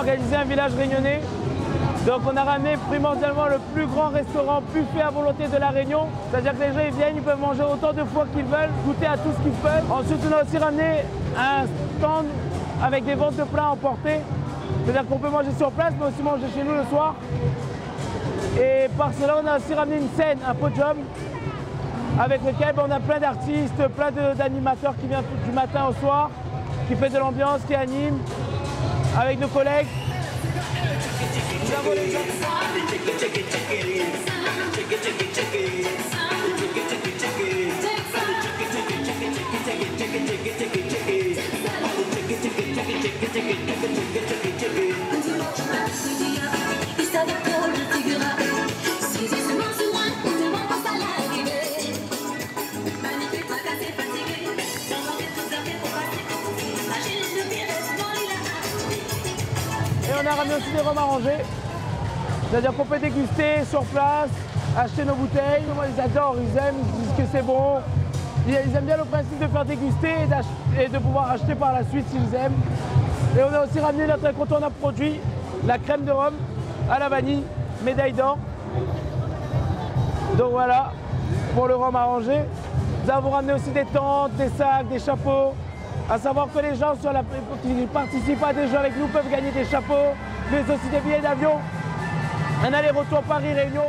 organisé un village réunionnais. Donc on a ramené primordialement le plus grand restaurant buffet à volonté de la Réunion. C'est-à-dire que les gens ils viennent, ils peuvent manger autant de fois qu'ils veulent, goûter à tout ce qu'ils peuvent. Ensuite on a aussi ramené un stand avec des ventes de plats emportés. C'est-à-dire qu'on peut manger sur place mais aussi manger chez nous le soir. Et par cela on a aussi ramené une scène, un podium, avec lequel on a plein d'artistes, plein d'animateurs qui viennent du matin au soir, qui fait de l'ambiance, qui animent avec nos collègues. Et on a ramené aussi des rhums arrangés, c'est-à-dire qu'on peut déguster sur place, acheter nos bouteilles. Moi, ils adorent, ils aiment, ils disent que c'est bon. Ils aiment bien le principe de faire déguster et de pouvoir acheter par la suite s'ils aiment. Et on a aussi ramené notre incontournable produit, la crème de rhum à la vanille, médaille d'or. Donc voilà, pour le rhum arrangé. Nous avons ramené aussi des tentes, des sacs, des chapeaux. À savoir que les gens qui participent à des jeux avec nous peuvent gagner des chapeaux, mais aussi des billets d'avion. Un aller-retour Paris-Réunion